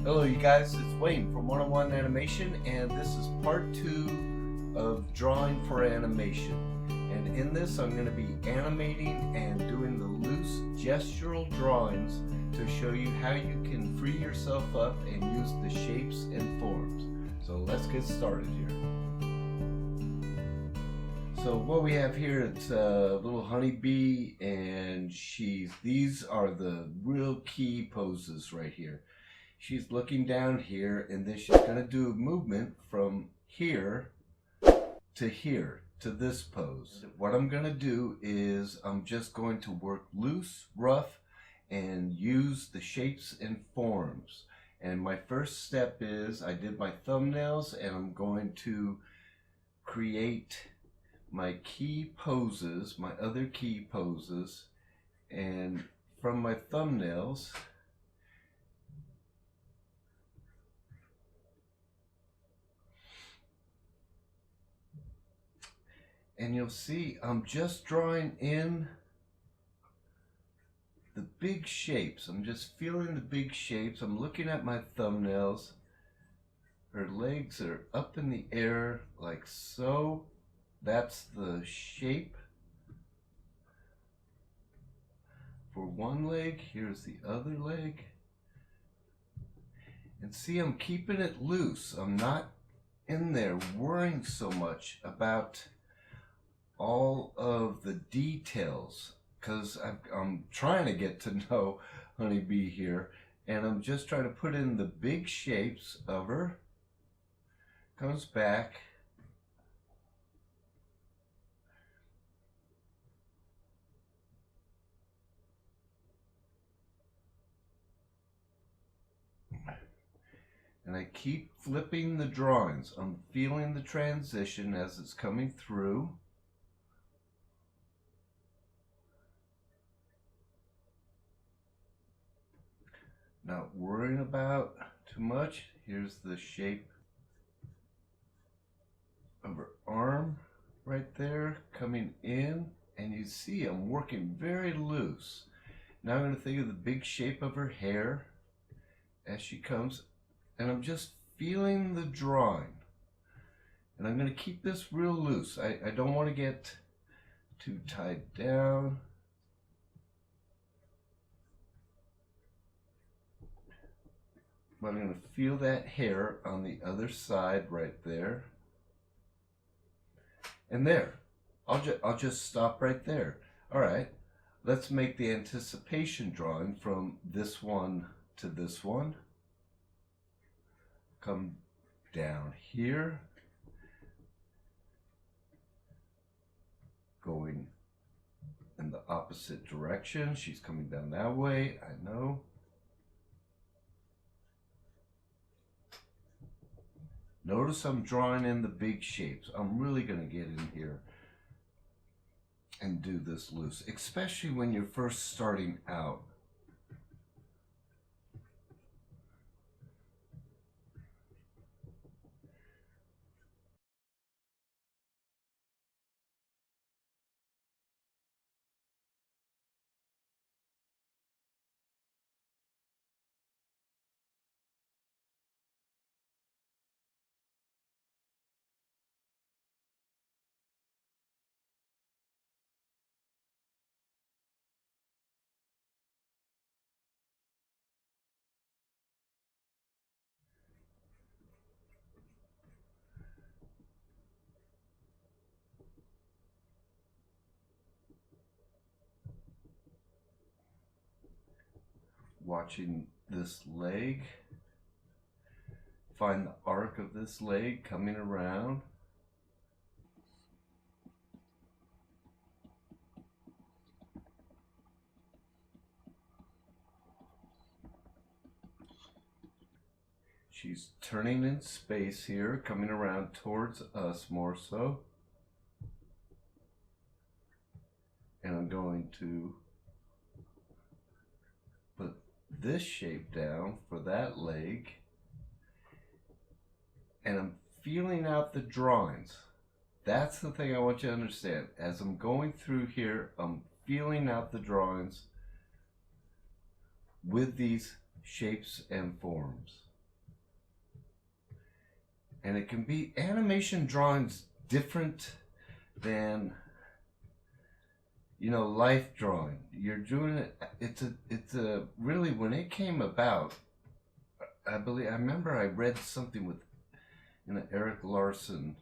Hello you guys, it's Wayne from One-on-One Animation, and this is part 2 of drawing for animation. And in this I'm going to be animating and doing the loose gestural drawings to show you how you can free yourself up and use the shapes and forms. So let's get started here. So what we have here, it's a little honeybee, and these are the real key poses right here. She's looking down here, and then she's going to do a movement from here to this pose. What I'm going to do is I'm just going to work loose, rough, and use the shapes and forms. And my first step is I did my thumbnails, and I'm going to create my key poses, my other key poses, and from my thumbnails and you'll see I'm just drawing in the big shapes. I'm just feeling the big shapes. I'm looking at my thumbnails. Her legs are up in the air like so. That's the shape for one leg. Here's the other leg. And see, I'm keeping it loose. I'm not in there worrying so much about all of the details, because I'm trying to get to know Honeybee here, and I'm just trying to put in the big shapes of her. Comes back. And I keep flipping the drawings. I'm feeling the transition as it's coming through. Not worrying about too much. Here's the shape of her arm right there coming in, and you see I'm working very loose. Now I'm going to think of the big shape of her hair as she comes, and I'm just feeling the drawing. And I'm going to keep this real loose. I don't want to get too tied down. But I'm going to feel that hair on the other side right there. And there. I'll just stop right there. All right. Let's make the anticipation drawing from this one to this one. Come down here. Going in the opposite direction. She's coming down that way, I know. Notice I'm drawing in the big shapes. I'm really going to get in here and do this loose, especially when you're first starting out. Watching this leg, find the arc of this leg coming around. She's turning in space here, coming around towards us more so. And I'm going to put this shape down for that leg, and I'm feeling out the drawings. That's the thing I want you to understand. As I'm going through here, I'm feeling out the drawings with these shapes and forms. And it can be animation drawings different than, you know, life drawing. You're doing it, it's a really, when it came about, I remember I read something with, in an Eric Larson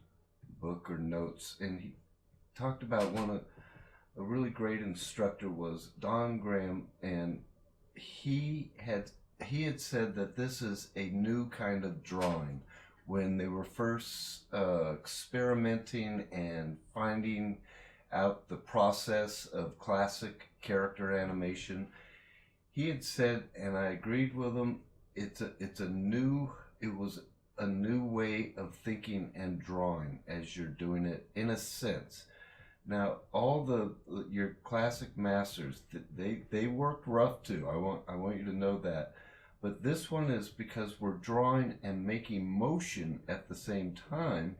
book or notes, and he talked about a really great instructor was Don Graham, and he had said that this is a new kind of drawing. When they were first experimenting and finding out the process of classic character animation, he had said, and I agreed with him, it was a new way of thinking and drawing as you're doing it, in a sense. Now, all your classic masters, they worked rough too. I want you to know that. But this one is because we're drawing and making motion at the same time,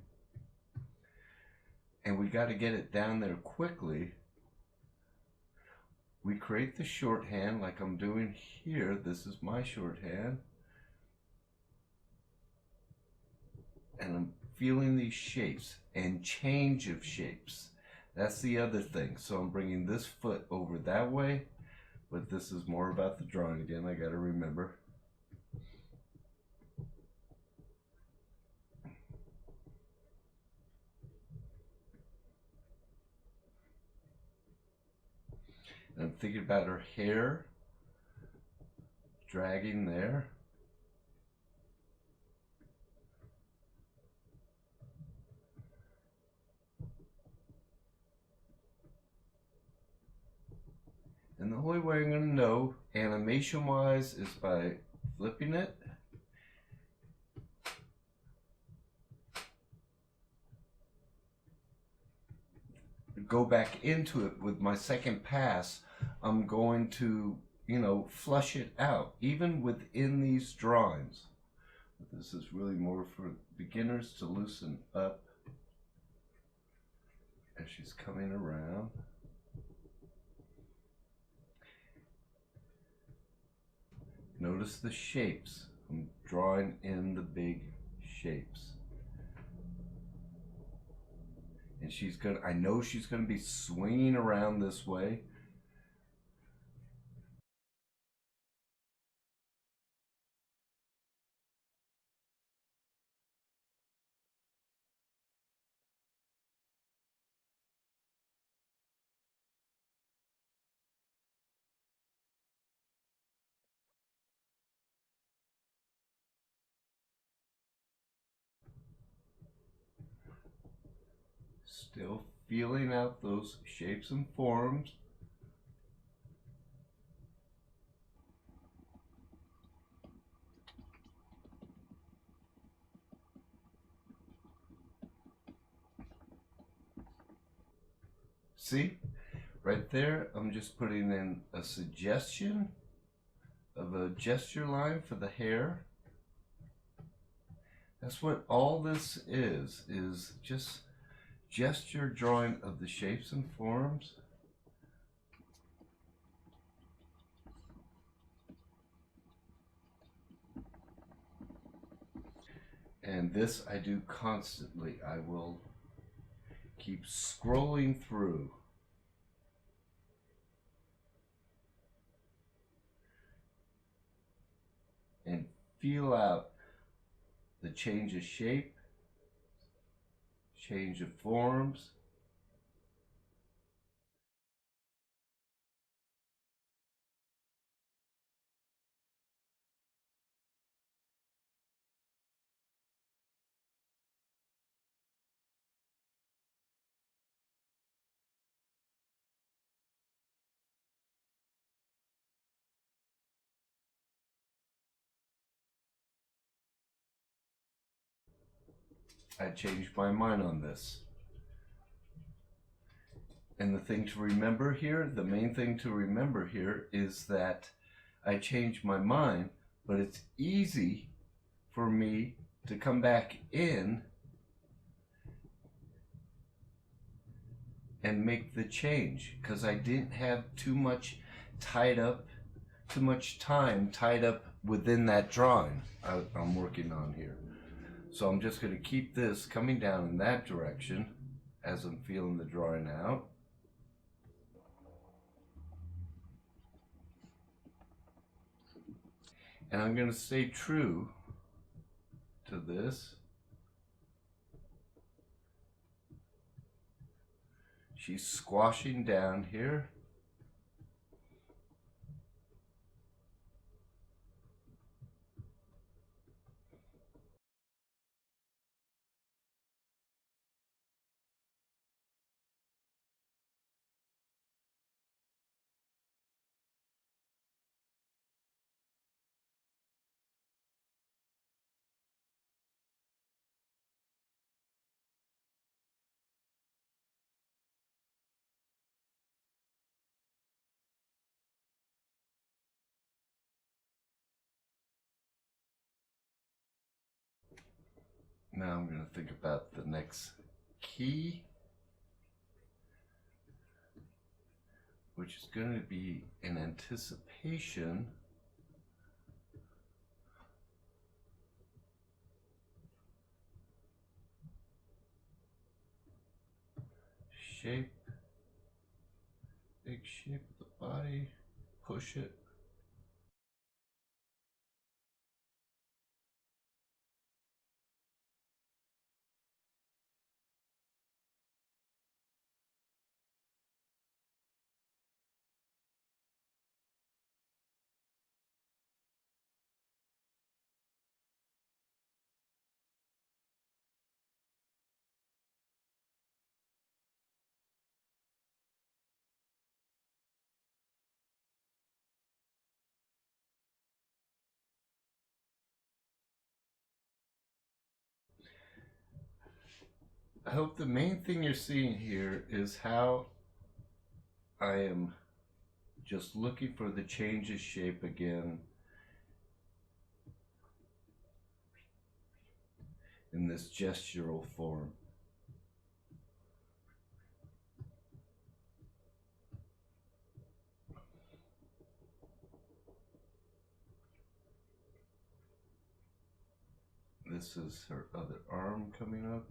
and we got to get it down there quickly. We create the shorthand like I'm doing here. This is my shorthand. And I'm feeling these shapes and change of shapes. That's the other thing. So I'm bringing this foot over that way, but this is more about the drawing again. I got to remember. And I'm thinking about her hair dragging there. And the only way I'm going to know animation wise is by flipping it. Go back into it with my second pass. I'm going to, you know, flush it out, even within these drawings. But this is really more for beginners to loosen up as she's coming around. Notice the shapes. I'm drawing in the big shapes. And I know she's gonna be swinging around this way. Still feeling out those shapes and forms. See, right there, I'm just putting in a suggestion of a gesture line for the hair. That's what all this is just gesture drawing of the shapes and forms. And this I do constantly. I will keep scrolling through. And feel out the change of shape, change of forms. I changed my mind on this. And the thing to remember here, the main thing to remember here is that I changed my mind, but it's easy for me to come back in and make the change because I didn't have too much time tied up within that drawing I'm working on here. So I'm just going to keep this coming down in that direction as I'm feeling the drawing out. And I'm going to stay true to this. She's squashing down here. Now I'm going to think about the next key, which is going to be an anticipation shape, big shape of the body, push it. I hope the main thing you're seeing here is how I am just looking for the change of shape again in this gestural form. This is her other arm coming up.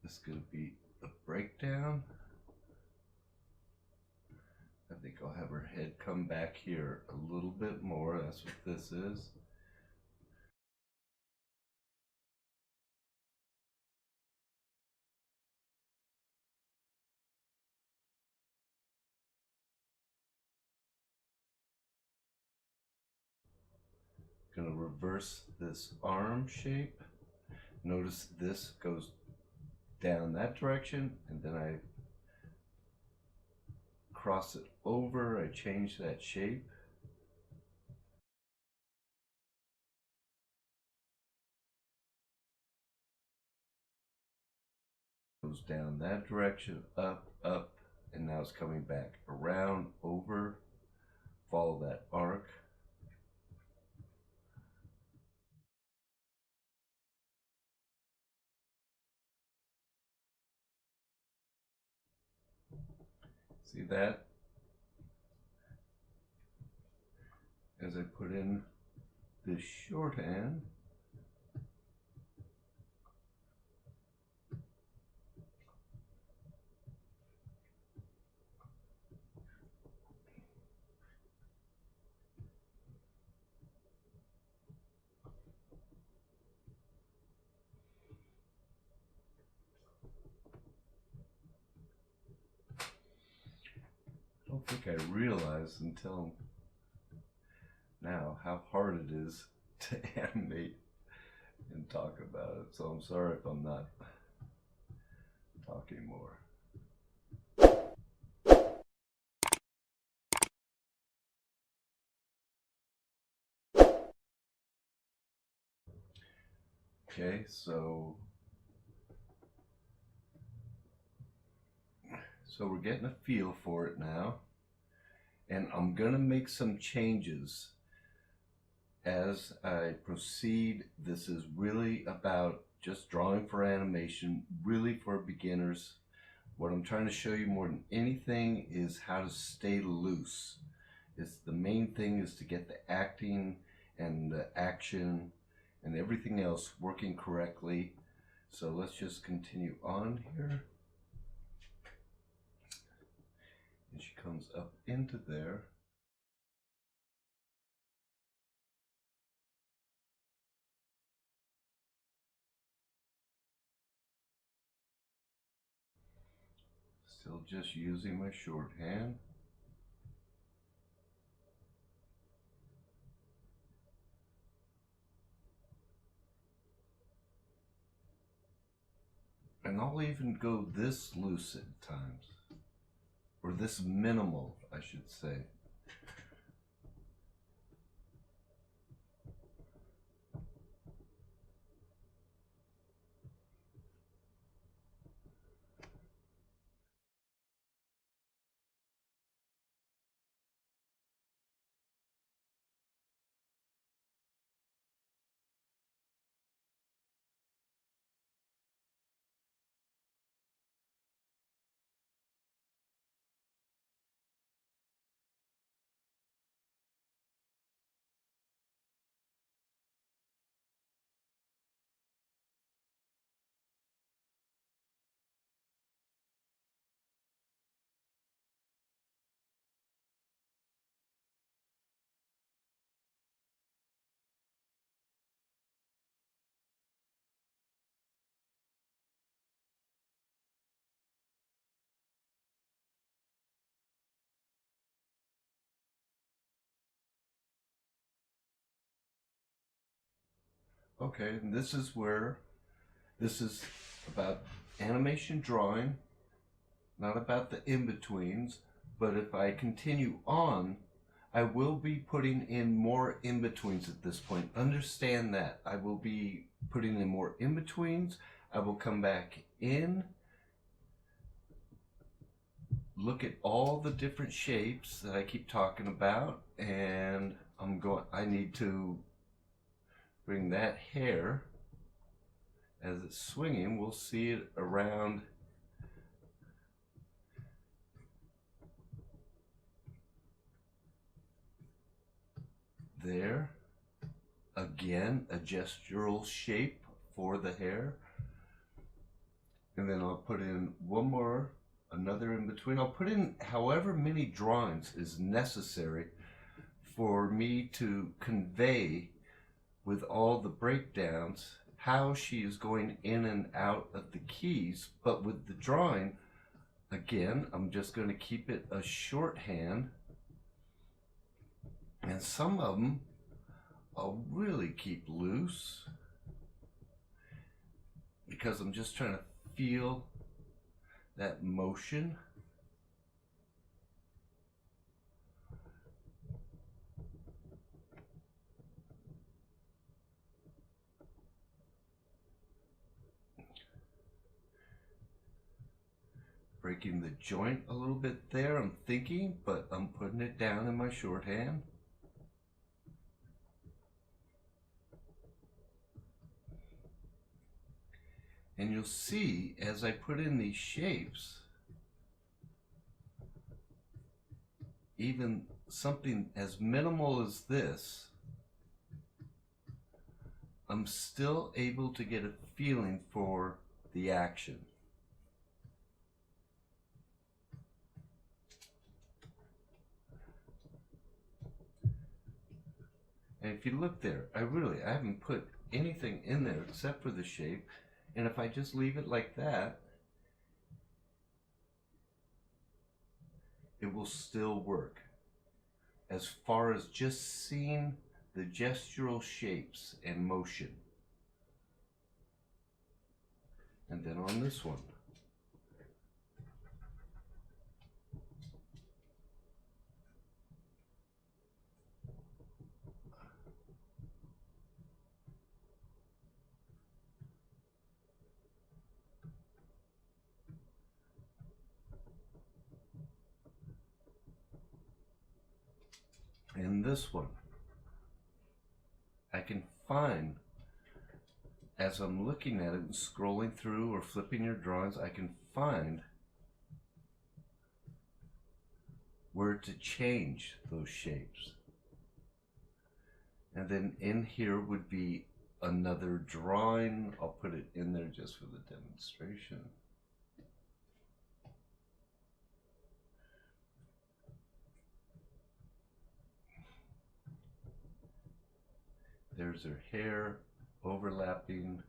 This is going to be a breakdown. I think I'll have her head come back here a little bit more. That's what this is. Going to reverse this arm shape. Notice this goes down that direction, and then I cross it over, I change that shape. Goes down that direction, up, up, and now it's coming back around, over, follow that arc. See that? As I put in this shorthand, I don't think I realized until now how hard it is to animate and talk about it. So I'm sorry if I'm not talking more. Okay, so we're getting a feel for it now, and I'm gonna make some changes as I proceed. This is really about just drawing for animation, really for beginners. What I'm trying to show you more than anything is how to stay loose. It's the main thing is to get the acting and the action and everything else working correctly. So let's just continue on here. And she comes up into there. Still just using my shorthand. And I'll even go this loose at times. Or this minimal, I should say. Okay, and this is where, this is about animation drawing, not about the in-betweens, but if I continue on, I will be putting in more in-betweens at this point. Understand that. I will be putting in more in-betweens. I will come back in, look at all the different shapes that I keep talking about, and I need to bring that hair, as it's swinging, we'll see it around there. Again, a gestural shape for the hair. And then I'll put in one more, another in between. I'll put in however many drawings is necessary for me to convey with all the breakdowns how she is going in and out of the keys. But with the drawing, again, I'm just going to keep it a shorthand, and some of them I'll really keep loose because I'm just trying to feel that motion. Breaking the joint a little bit there, I'm thinking, but I'm putting it down in my shorthand. And you'll see as I put in these shapes, even something as minimal as this, I'm still able to get a feeling for the action. And if you look there, I haven't put anything in there except for the shape. And if I just leave it like that, it will still work. As far as just seeing the gestural shapes and motion. And then on this one. And this one, I can find, as I'm looking at it and scrolling through or flipping your drawings, I can find where to change those shapes. And then in here would be another drawing. I'll put it in there just for the demonstration. There's her hair overlapping.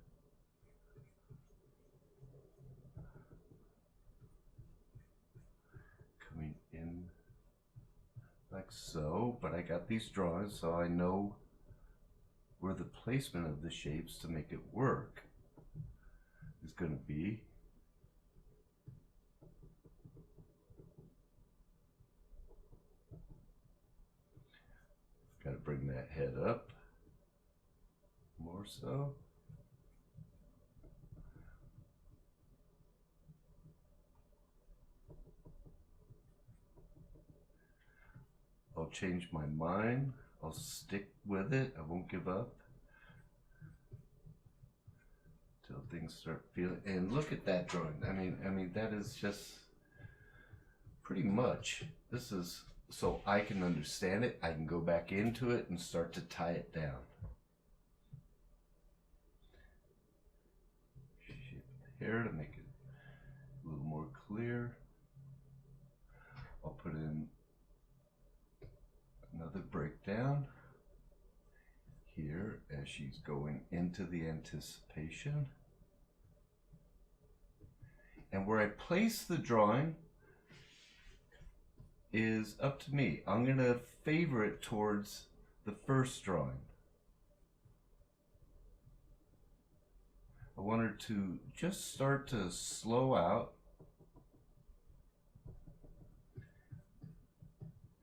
Coming in like so, but I got these drawings so I know where the placement of the shapes to make it work is going to be. Got to bring that head up more so. I'll change my mind. I'll stick with it. I won't give up till things start feeling. And look at that drawing. I mean that is just pretty much. This is so I can understand it. I can go back into it and start to tie it down. Shape the hair to make it a little more clear. I'll put in another breakdown here as she's going into the anticipation. And where I place the drawing is up to me. I'm going to favor it towards the first drawing. I want her to just start to slow out.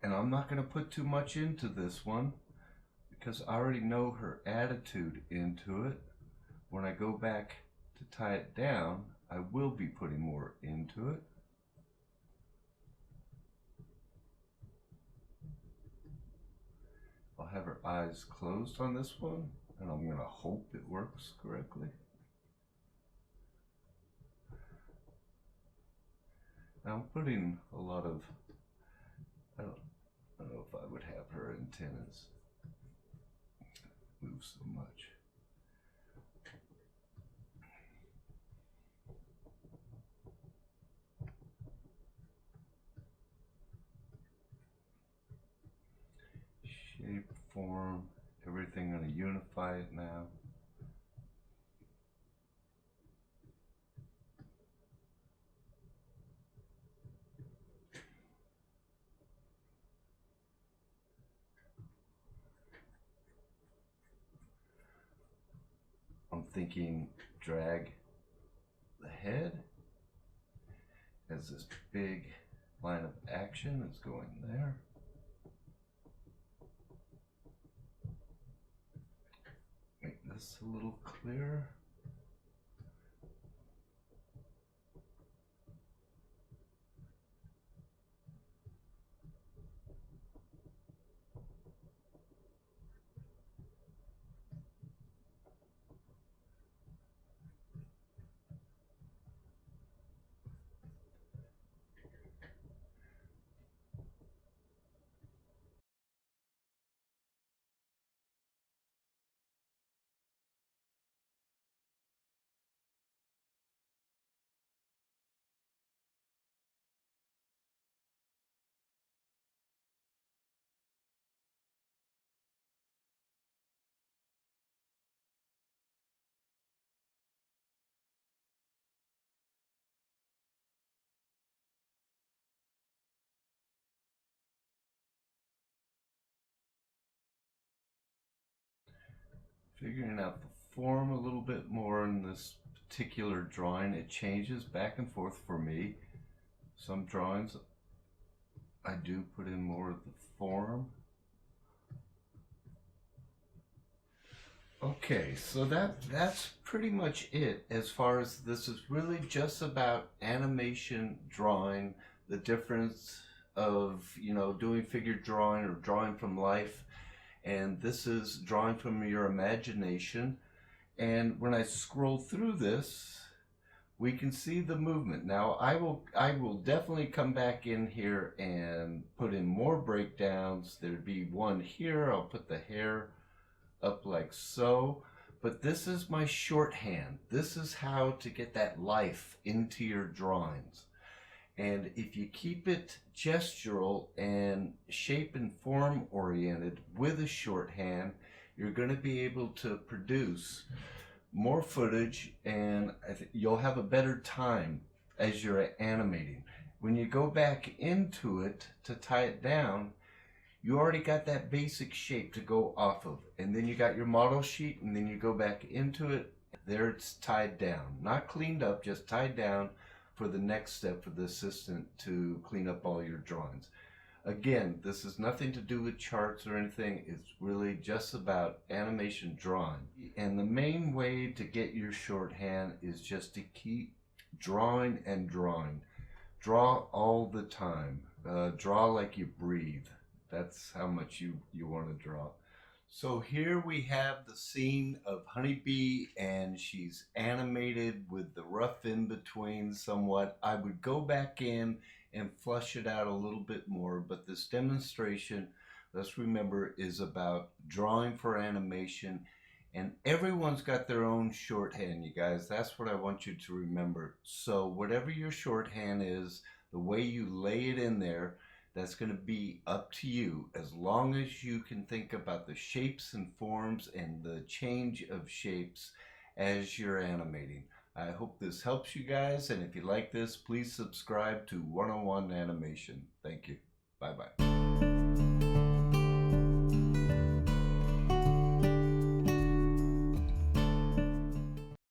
And I'm not going to put too much into this one because I already know her attitude into it. When I go back to tie it down, I will be putting more into it. I'll have her eyes closed on this one, and I'm going to hope it works correctly. Now I'm putting a lot of, I don't know if I would have her antennas move so much. Shape, form, everything, going to unify it now. I'm thinking drag the head as this big line of action is going there. Make this a little clearer. Figuring out the form a little bit more in this particular drawing. It changes back and forth for me. Some drawings I do put in more of the form. Okay, so that's pretty much it as far as this is really just about animation drawing, the difference of, you know, doing figure drawing or drawing from life. And this is drawing from your imagination. And when I scroll through this, we can see the movement. Now I will definitely come back in here and put in more breakdowns. There'd be one here. I'll put the hair up like so. But this is my shorthand. This is how to get that life into your drawings. And if you keep it gestural and shape and form oriented with a shorthand, you're going to be able to produce more footage, and you'll have a better time as you're animating. When you go back into it to tie it down, you already got that basic shape to go off of, and then you got your model sheet, and then you go back into it. There it's tied down, not cleaned up, just tied down for the next step for the assistant to clean up all your drawings. Again, this has nothing to do with charts or anything. It's really just about animation drawing. And the main way to get your shorthand is just to keep drawing and drawing. Draw all the time. Draw like you breathe. That's how much you want to draw. So here we have the scene of Honeybee, and she's animated with the rough in between somewhat. I would go back in and flush it out a little bit more, but this demonstration, let's remember, is about drawing for animation, and everyone's got their own shorthand, you guys. That's what I want you to remember. So whatever your shorthand is, the way you lay it in there, that's going to be up to you, as long as you can think about the shapes and forms and the change of shapes as you're animating. I hope this helps you guys, and if you like this, please subscribe to 101 Animation. Thank you. Bye-bye.